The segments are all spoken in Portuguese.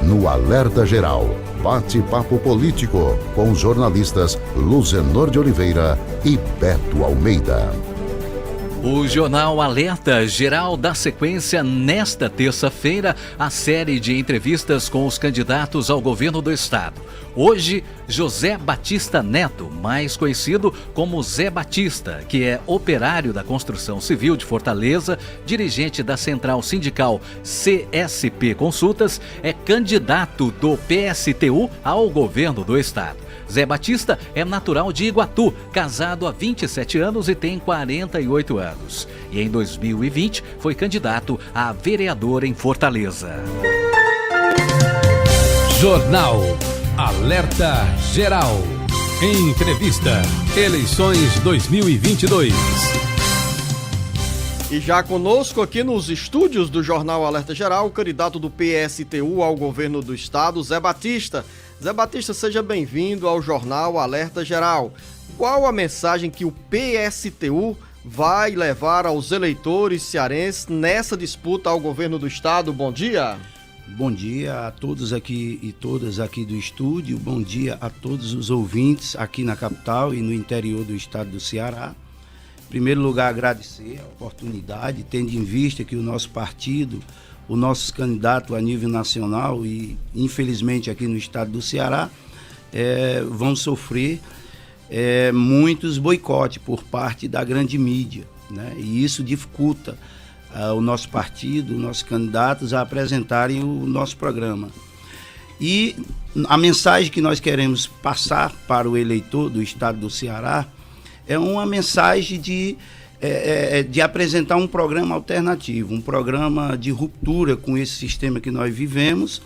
no Alerta Geral, bate-papo político com os jornalistas Luzenor de Oliveira e Beto Almeida. O Jornal Alerta Geral dá sequência nesta terça-feira à série de entrevistas com os candidatos ao governo do estado. Hoje, José Batista Neto, mais conhecido como Zé Batista, que é operário da construção civil de Fortaleza, dirigente da central sindical CSP Consultas, é candidato do PSTU ao governo do estado. Zé Batista é natural de Iguatu, casado há 27 anos e tem 48 anos. E em 2020 foi candidato a vereador em Fortaleza. Jornal Alerta Geral. Entrevista. Eleições 2022. E já conosco aqui nos estúdios do Jornal Alerta Geral, o candidato do PSTU ao governo do estado, Zé Batista. Zé Batista, seja bem-vindo ao Jornal Alerta Geral. Qual a mensagem que o PSTU vai levar aos eleitores cearenses nessa disputa ao governo do estado? Bom dia. Bom dia a todos aqui e todas aqui do estúdio. Bom dia a todos os ouvintes aqui na capital e no interior do estado do Ceará. Em primeiro lugar, agradecer a oportunidade, tendo em vista que o nosso partido, os nossos candidatos a nível nacional e, infelizmente, aqui no estado do Ceará, vão sofrer muitos boicotes por parte da grande mídia, né? E isso dificulta o nosso partido, os nossos candidatos a apresentarem o nosso programa. E a mensagem que nós queremos passar para o eleitor do estado do Ceará é uma mensagem de apresentar um programa alternativo, um programa de ruptura com esse sistema que nós vivemos,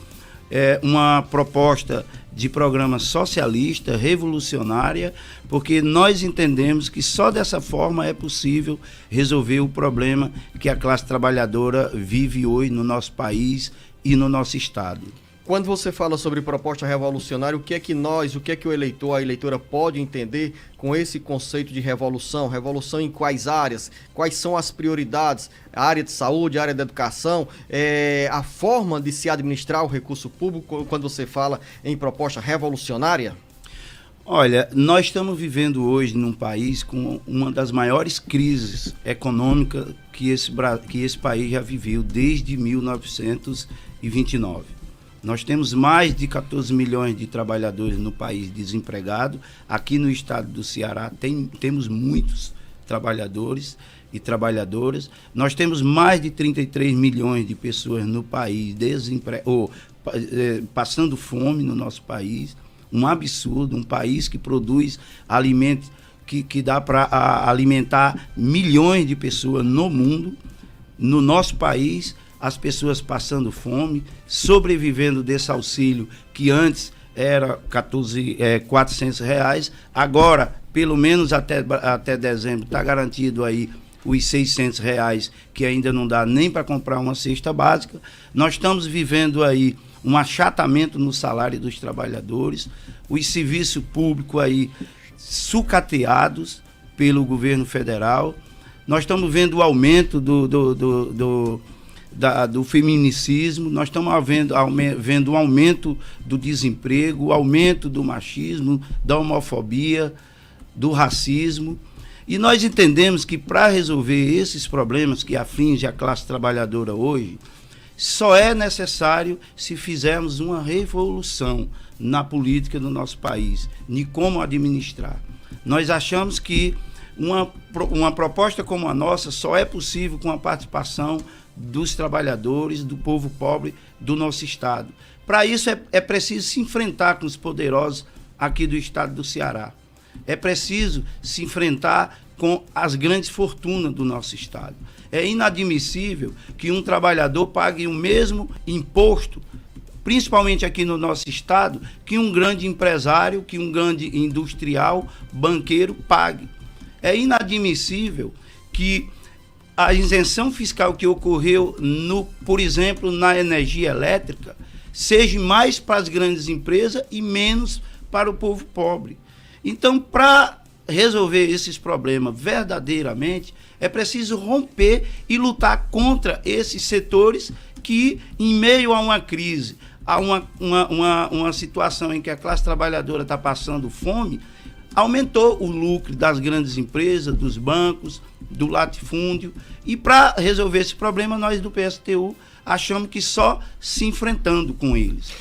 uma proposta de programa socialista, revolucionária, porque nós entendemos que só dessa forma é possível resolver o problema que a classe trabalhadora vive hoje no nosso país e no nosso estado. Quando você fala sobre proposta revolucionária, o que é que o eleitor, a eleitora pode entender com esse conceito de revolução? Revolução em quais áreas? Quais são as prioridades? A área de saúde, a área da educação, a forma de se administrar o recurso público quando você fala em proposta revolucionária? Olha, nós estamos vivendo hoje num país com uma das maiores crises econômicas que esse país já viveu desde 1929. Nós temos mais de 14 milhões de trabalhadores no país desempregados. Aqui no estado do Ceará temos muitos trabalhadores e trabalhadoras. Nós temos mais de 33 milhões de pessoas no país passando fome no nosso país. Um absurdo, um país que produz alimentos que dá para alimentar milhões de pessoas no mundo. No nosso país, as pessoas passando fome, sobrevivendo desse auxílio que antes era R$400, agora, pelo menos até dezembro, está garantido aí os R$600, que ainda não dá nem para comprar uma cesta básica. Nós estamos vivendo aí um achatamento no salário dos trabalhadores, os serviços públicos aí sucateados pelo governo federal. Nós estamos vendo o aumento do feminicismo, nós estamos vendo o aumento do desemprego, o aumento do machismo, da homofobia, do racismo. E nós entendemos que para resolver esses problemas que afligem a classe trabalhadora hoje, só é necessário se fizermos uma revolução na política do nosso país, de como administrar. Nós achamos que uma proposta como a nossa só é possível com a participação dos trabalhadores, do povo pobre do nosso estado. Para isso é preciso se enfrentar com os poderosos aqui do estado do Ceará. É preciso se enfrentar com as grandes fortunas do nosso estado. É inadmissível que um trabalhador pague o mesmo imposto, principalmente aqui no nosso estado, que um grande empresário, que um grande industrial, banqueiro pague. É inadmissível que a isenção fiscal que ocorreu, por exemplo, na energia elétrica, seja mais para as grandes empresas e menos para o povo pobre. Então, para resolver esses problemas verdadeiramente, é preciso romper e lutar contra esses setores que, em meio a uma crise, há uma situação em que a classe trabalhadora está passando fome, aumentou o lucro das grandes empresas, dos bancos, do latifúndio. E para resolver esse problema, nós do PSTU achamos que só se enfrentando com eles.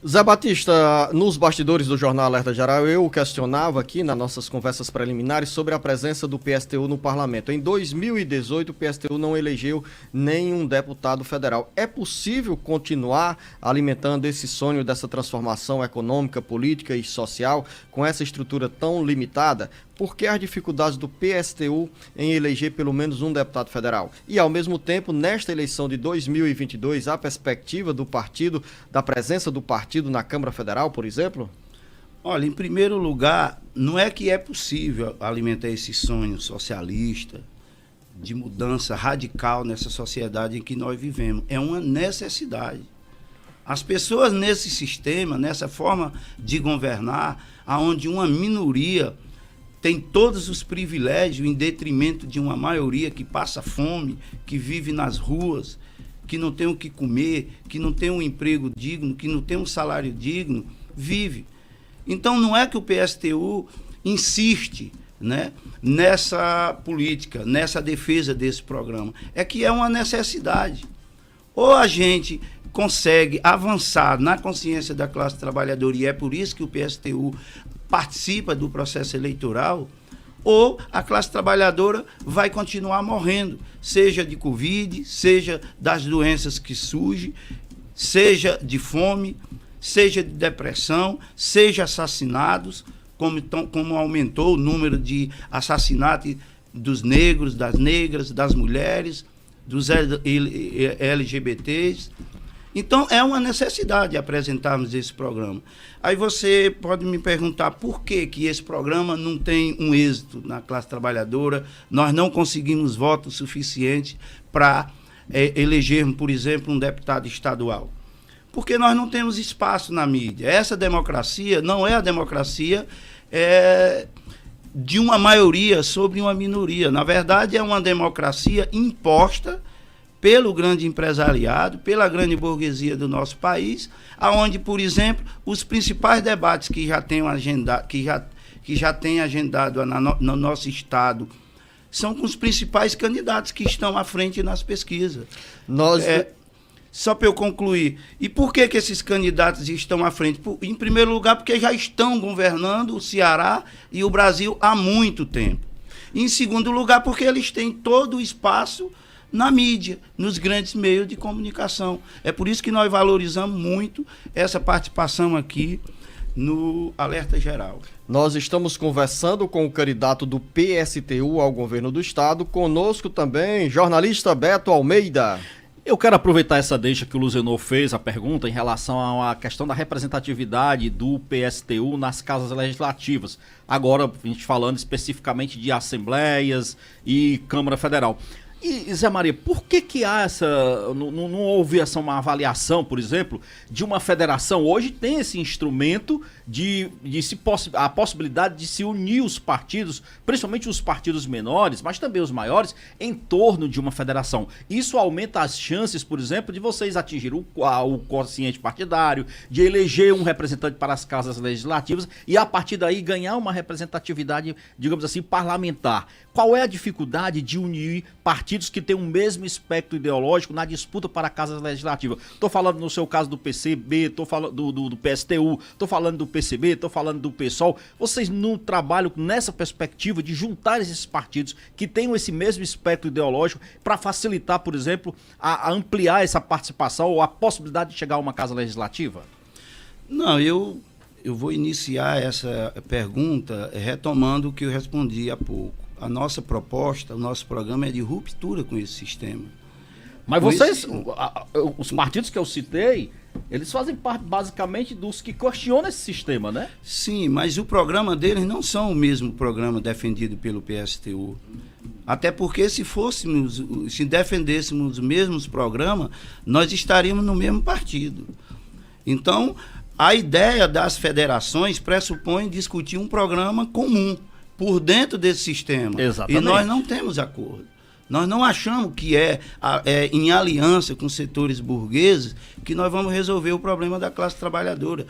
Zé Batista, nos bastidores do Jornal Alerta Geral, eu questionava aqui nas nossas conversas preliminares sobre a presença do PSTU no parlamento. Em 2018, o PSTU não elegeu nenhum deputado federal. É possível continuar alimentando esse sonho dessa transformação econômica, política e social com essa estrutura tão limitada? Por que as dificuldades do PSTU em eleger pelo menos um deputado federal? E, ao mesmo tempo, nesta eleição de 2022, há perspectiva do partido, da presença do partido na Câmara Federal, por exemplo? Olha, em primeiro lugar, não é que é possível alimentar esse sonho socialista de mudança radical nessa sociedade em que nós vivemos. É uma necessidade. As pessoas nesse sistema, nessa forma de governar, onde uma minoria tem todos os privilégios em detrimento de uma maioria que passa fome, que vive nas ruas, que não tem o que comer, que não tem um emprego digno, que não tem um salário digno, vive. Então não é que o PSTU insiste, né, nessa política, nessa defesa desse programa. É que é uma necessidade. Ou a gente consegue avançar na consciência da classe trabalhadora, e é por isso que o PSTU participa do processo eleitoral, ou a classe trabalhadora vai continuar morrendo, seja de Covid, seja das doenças que surgem, seja de fome, seja de depressão, seja assassinados, como aumentou o número de assassinatos dos negros, das negras, das mulheres, dos LGBTs. Então, é uma necessidade apresentarmos esse programa. Aí você pode me perguntar por que esse programa não tem um êxito na classe trabalhadora, nós não conseguimos votos suficientes para elegermos, por exemplo, um deputado estadual. Porque nós não temos espaço na mídia. Essa democracia não é a democracia de uma maioria sobre uma minoria. Na verdade, é uma democracia imposta pelo grande empresariado, pela grande burguesia do nosso país, aonde, por exemplo, os principais debates que já têm agendado no nosso estado são com os principais candidatos que estão à frente nas pesquisas. Só para eu concluir, e por que esses candidatos estão à frente? Em primeiro lugar, porque já estão governando o Ceará e o Brasil há muito tempo. Em segundo lugar, porque eles têm todo o espaço na mídia, nos grandes meios de comunicação. É por isso que nós valorizamos muito essa participação aqui no Alerta Geral. Nós estamos conversando com o candidato do PSTU ao governo do estado, conosco também, jornalista Beto Almeida. Eu quero aproveitar essa deixa que o Luzenor fez, a pergunta em relação à questão da representatividade do PSTU nas casas legislativas. Agora, a gente falando especificamente de assembleias e Câmara Federal. E, Zé Maria, por que há não houve uma avaliação, por exemplo, de uma federação? Hoje tem esse instrumento a possibilidade de se unir os partidos, principalmente os partidos menores, mas também os maiores, em torno de uma federação. Isso aumenta as chances, por exemplo, de vocês atingirem o quociente partidário, de eleger um representante para as casas legislativas e, a partir daí, ganhar uma representatividade, digamos assim, parlamentar. Qual é a dificuldade de unir partidos que têm o mesmo espectro ideológico na disputa para a Casa Legislativa? Estou falando, no seu caso, do PCB, estou falando do PSTU, estou falando do PCB, estou falando do PSOL. Vocês não trabalham nessa perspectiva de juntar esses partidos que tenham esse mesmo espectro ideológico para facilitar, por exemplo, a ampliar essa participação ou a possibilidade de chegar a uma Casa Legislativa? Não, eu vou iniciar essa pergunta retomando o que eu respondi há pouco. A nossa proposta, o nosso programa é de ruptura com esse sistema. Mas vocês, os partidos que eu citei, eles fazem parte basicamente dos que questionam esse sistema, né? Sim, mas o programa deles não são o mesmo programa defendido pelo PSTU. Até porque se defendêssemos os mesmos programas, nós estaríamos no mesmo partido. Então, a ideia das federações pressupõe discutir um programa comum por dentro desse sistema. Exatamente. E nós não temos acordo. Nós não achamos que é em aliança com setores burgueses que nós vamos resolver o problema da classe trabalhadora.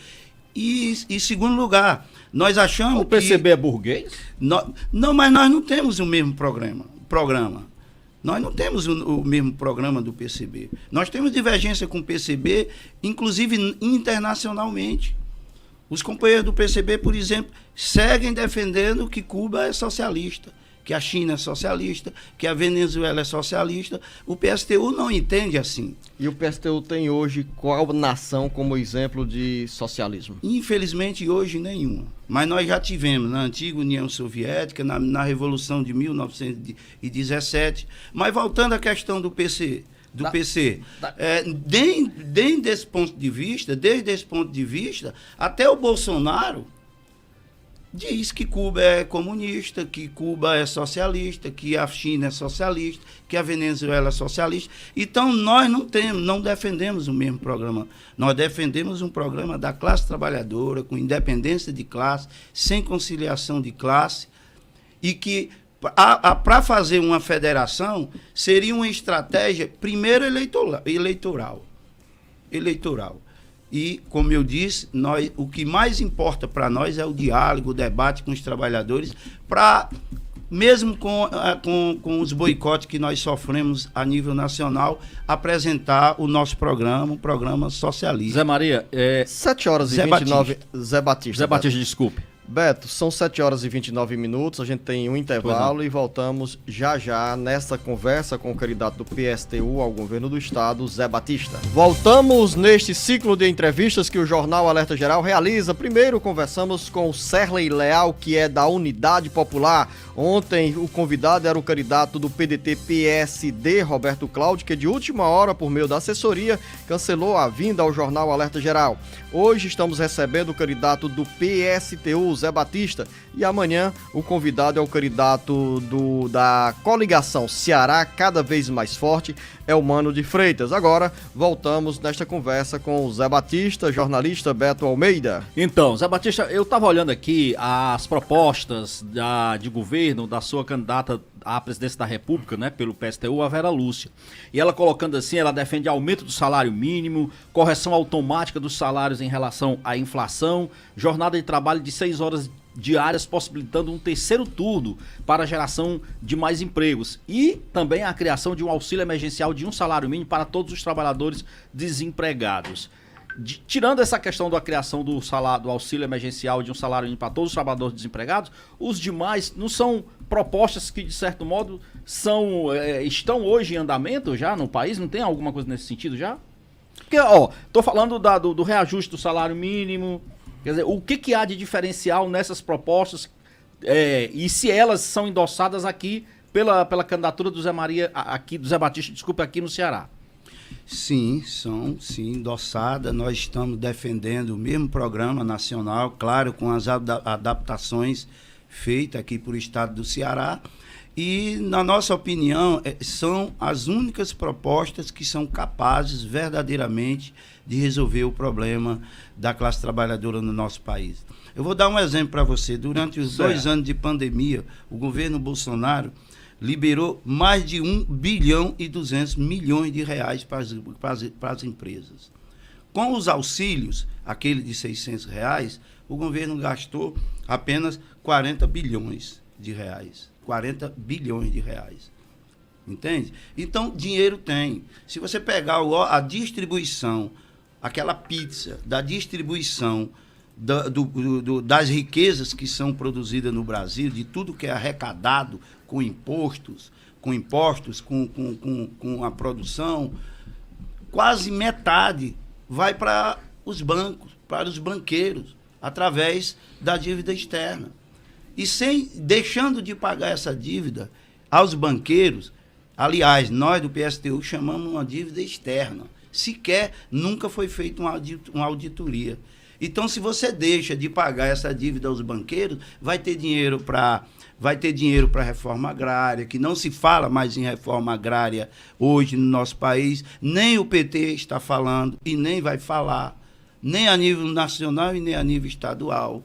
E em segundo lugar, nós achamos O PCB é burguês? Não, mas nós não temos o mesmo programa. Nós não temos o mesmo programa do PCB. Nós temos divergência com o PCB, inclusive internacionalmente. Os companheiros do PCB, por exemplo, seguem defendendo que Cuba é socialista, que a China é socialista, que a Venezuela é socialista. O PSTU não entende assim. E o PSTU tem hoje qual nação como exemplo de socialismo? Infelizmente, hoje, nenhuma. Mas nós já tivemos na antiga União Soviética, na Revolução de 1917. Mas voltando à questão do PC, desde esse ponto de vista, até o Bolsonaro diz que Cuba é comunista, que Cuba é socialista, que a China é socialista, que a Venezuela é socialista. Então, nós não defendemos o mesmo programa. Nós defendemos um programa da classe trabalhadora, com independência de classe, sem conciliação de classe, e que, para fazer uma federação, seria uma estratégia, primeiro, eleitoral. E, como eu disse, o que mais importa para nós é o diálogo, o debate com os trabalhadores, mesmo com os boicotes que nós sofremos a nível nacional, apresentar o nosso programa, um programa socialista. Zé Maria, 7h29, Zé Batista. Desculpe. Beto, são 7h29, a gente tem um intervalo e voltamos já nessa conversa com o candidato do PSTU ao governo do estado, Zé Batista. Voltamos neste ciclo de entrevistas que o Jornal Alerta Geral realiza. Primeiro conversamos com o Serley Leal, que é da Unidade Popular. Ontem o convidado era o candidato do PDT-PSD, Roberto Cláudio, que de última hora, por meio da assessoria, cancelou a vinda ao Jornal Alerta Geral. Hoje estamos recebendo o candidato do PSTU, Zé Batista, e amanhã o convidado é o candidato da coligação Ceará Cada Vez Mais Forte, é o Mano de Freitas. Agora voltamos nesta conversa com o Zé Batista, jornalista Beto Almeida. Então, Zé Batista, eu estava olhando aqui as propostas de governo da sua candidata à presidência da República, né, pelo PSTU, a Vera Lúcia. E ela colocando assim, ela defende aumento do salário mínimo, correção automática dos salários em relação à inflação, jornada de trabalho de 6 horas diárias, possibilitando um terceiro turno para a geração de mais empregos. E também a criação de um auxílio emergencial de um salário mínimo para todos os trabalhadores desempregados. Tirando essa questão da criação do auxílio emergencial de um salário mínimo para todos os trabalhadores desempregados, os demais não são propostas que, de certo modo, estão hoje em andamento já no país? Não tem alguma coisa nesse sentido já? Porque, tô falando do reajuste do salário mínimo. Quer dizer, o que há de diferencial nessas propostas e se elas são endossadas aqui pela candidatura do Zé Maria, do Zé Batista, desculpe, aqui no Ceará? Sim, são endossadas. Nós estamos defendendo o mesmo programa nacional, claro, com as adaptações feitas aqui por o estado do Ceará. E, na nossa opinião, são as únicas propostas que são capazes verdadeiramente de resolver o problema da classe trabalhadora no nosso país. Eu vou dar um exemplo para você. Durante os 2 anos de pandemia, o governo Bolsonaro liberou mais de 1 bilhão e 200 milhões de reais para as empresas. Com os auxílios, aquele de R$600, o governo gastou apenas 40 bilhões de reais. 40 bilhões de reais. Entende? Então, dinheiro tem. Se você pegar a distribuição, aquela pizza da distribuição das riquezas que são produzidas no Brasil, de tudo que é arrecadado com impostos, com a produção, quase metade vai para os bancos, para os banqueiros, através da dívida externa. E deixando de pagar essa dívida aos banqueiros, aliás, nós do PSTU chamamos uma dívida externa. Sequer nunca foi feita uma auditoria. Então, se você deixa de pagar essa dívida aos banqueiros, vai ter dinheiro para a reforma agrária, que não se fala mais em reforma agrária hoje no nosso país, nem o PT está falando e nem vai falar, nem a nível nacional e nem a nível estadual.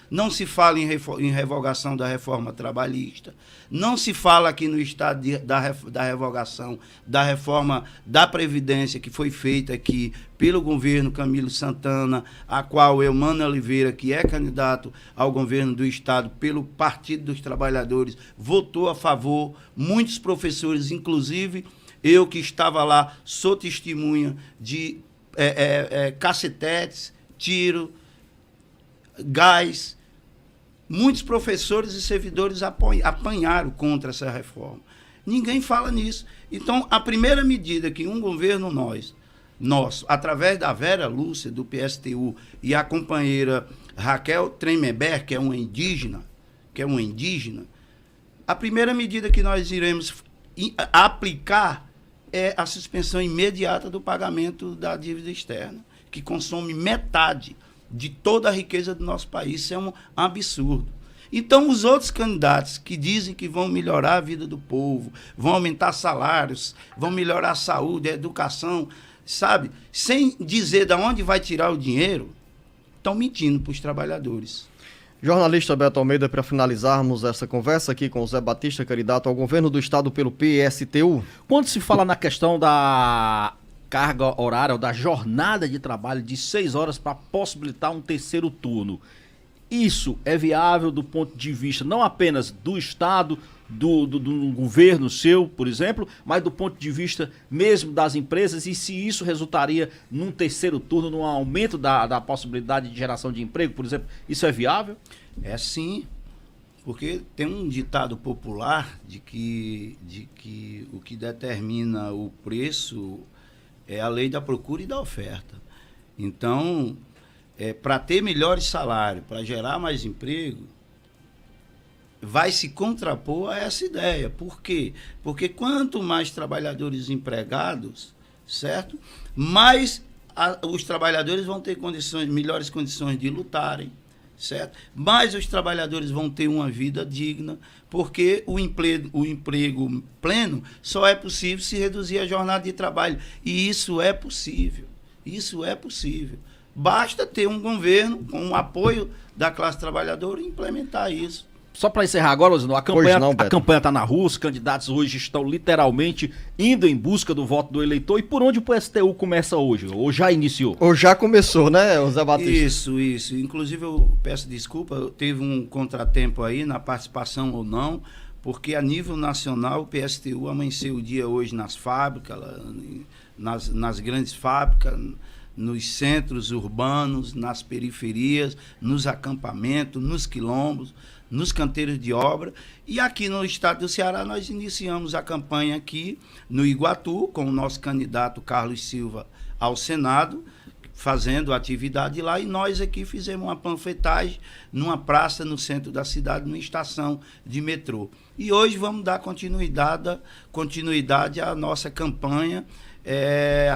não se fala em revogação da reforma trabalhista, não se fala aqui no Estado da revogação da reforma da Previdência, que foi feita aqui pelo governo Camilo Santana, a qual Eumano Oliveira, que é candidato ao governo do Estado pelo Partido dos Trabalhadores, votou a favor. Muitos professores, inclusive eu que estava lá, sou testemunha de cacetetes, tiro, gás. Muitos professores e servidores apanharam contra essa reforma. Ninguém fala nisso. Então, a primeira medida que um governo nosso, através da Vera Lúcia, do PSTU, e a companheira Raquel Tremembé, que é uma indígena, a primeira medida que nós iremos aplicar é a suspensão imediata do pagamento da dívida externa, que consome metade de toda a riqueza do nosso país. Isso é um absurdo. Então, os outros candidatos que dizem que vão melhorar a vida do povo, vão aumentar salários, vão melhorar a saúde, a educação, sabe, sem dizer de onde vai tirar o dinheiro, estão mentindo para os trabalhadores. Jornalista Beto Almeida, para finalizarmos essa conversa aqui com o Zé Batista, candidato ao governo do Estado pelo PSTU. Quando se fala na questão da carga horária ou da jornada de trabalho de 6 horas para possibilitar um terceiro turno, isso é viável do ponto de vista não apenas do Estado, do governo seu, por exemplo, mas do ponto de vista mesmo das empresas, e se isso resultaria num terceiro turno, num aumento da possibilidade de geração de emprego, por exemplo, isso é viável? É sim, porque tem um ditado popular de que o que determina o preço é a lei da procura e da oferta. Então, para ter melhores salários, para gerar mais emprego, vai se contrapor a essa ideia. Por quê? Porque quanto mais trabalhadores empregados, certo? Mais os trabalhadores vão ter melhores condições de lutarem, certo? Mais os trabalhadores vão ter uma vida digna, porque o emprego pleno só é possível se reduzir a jornada de trabalho. E isso é possível. Isso é possível. Basta ter um governo com o apoio da classe trabalhadora e implementar isso. Só para encerrar agora, Luciano, a campanha está na rua, os candidatos hoje estão literalmente indo em busca do voto do eleitor. E por onde o PSTU começa hoje? Ou já iniciou? Ou já começou, né, Zé Batista? Isso. Inclusive, eu peço desculpa, teve um contratempo aí na participação ou não, porque a nível nacional o PSTU amanheceu o dia hoje nas fábricas, nas grandes fábricas, nos centros urbanos, nas periferias, nos acampamentos, nos quilombos, nos canteiros de obra. E aqui no estado do Ceará nós iniciamos a campanha aqui no Iguatu, com o nosso candidato Carlos Silva ao Senado, fazendo atividade lá, e nós aqui fizemos uma panfletagem numa praça no centro da cidade, numa estação de metrô. E hoje vamos dar continuidade à nossa campanha,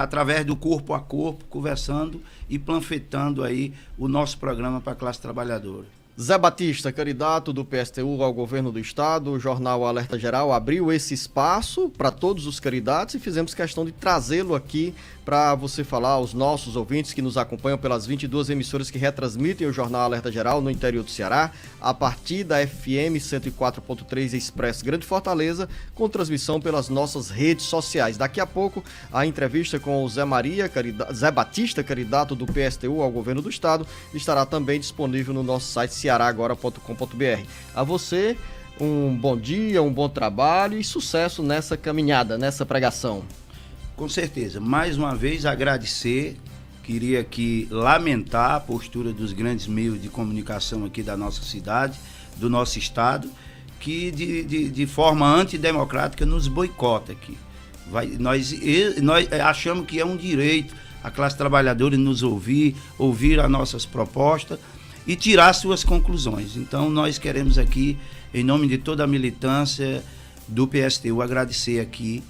através do corpo a corpo, conversando e panfletando aí o nosso programa para a classe trabalhadora. Zé Batista, candidato do PSTU ao governo do Estado, o jornal Alerta Geral abriu esse espaço para todos os candidatos e fizemos questão de trazê-lo aqui para você falar aos nossos ouvintes que nos acompanham pelas 22 emissoras que retransmitem o jornal Alerta Geral no interior do Ceará, a partir da FM 104.3 Expresso Grande Fortaleza, com transmissão pelas nossas redes sociais. Daqui a pouco, a entrevista com o Zé Batista, candidato do PSTU ao governo do Estado, estará também disponível no nosso site cearagora.com.br. A você, um bom dia, um bom trabalho e sucesso nessa caminhada, nessa pregação. Com certeza. Mais uma vez agradecer, queria aqui lamentar a postura dos grandes meios de comunicação aqui da nossa cidade, do nosso estado, que de forma antidemocrática nos boicota aqui. Nós achamos que é um direito a classe trabalhadora nos ouvir as nossas propostas e tirar suas conclusões. Então nós queremos aqui, em nome de toda a militância do PSTU, agradecer aqui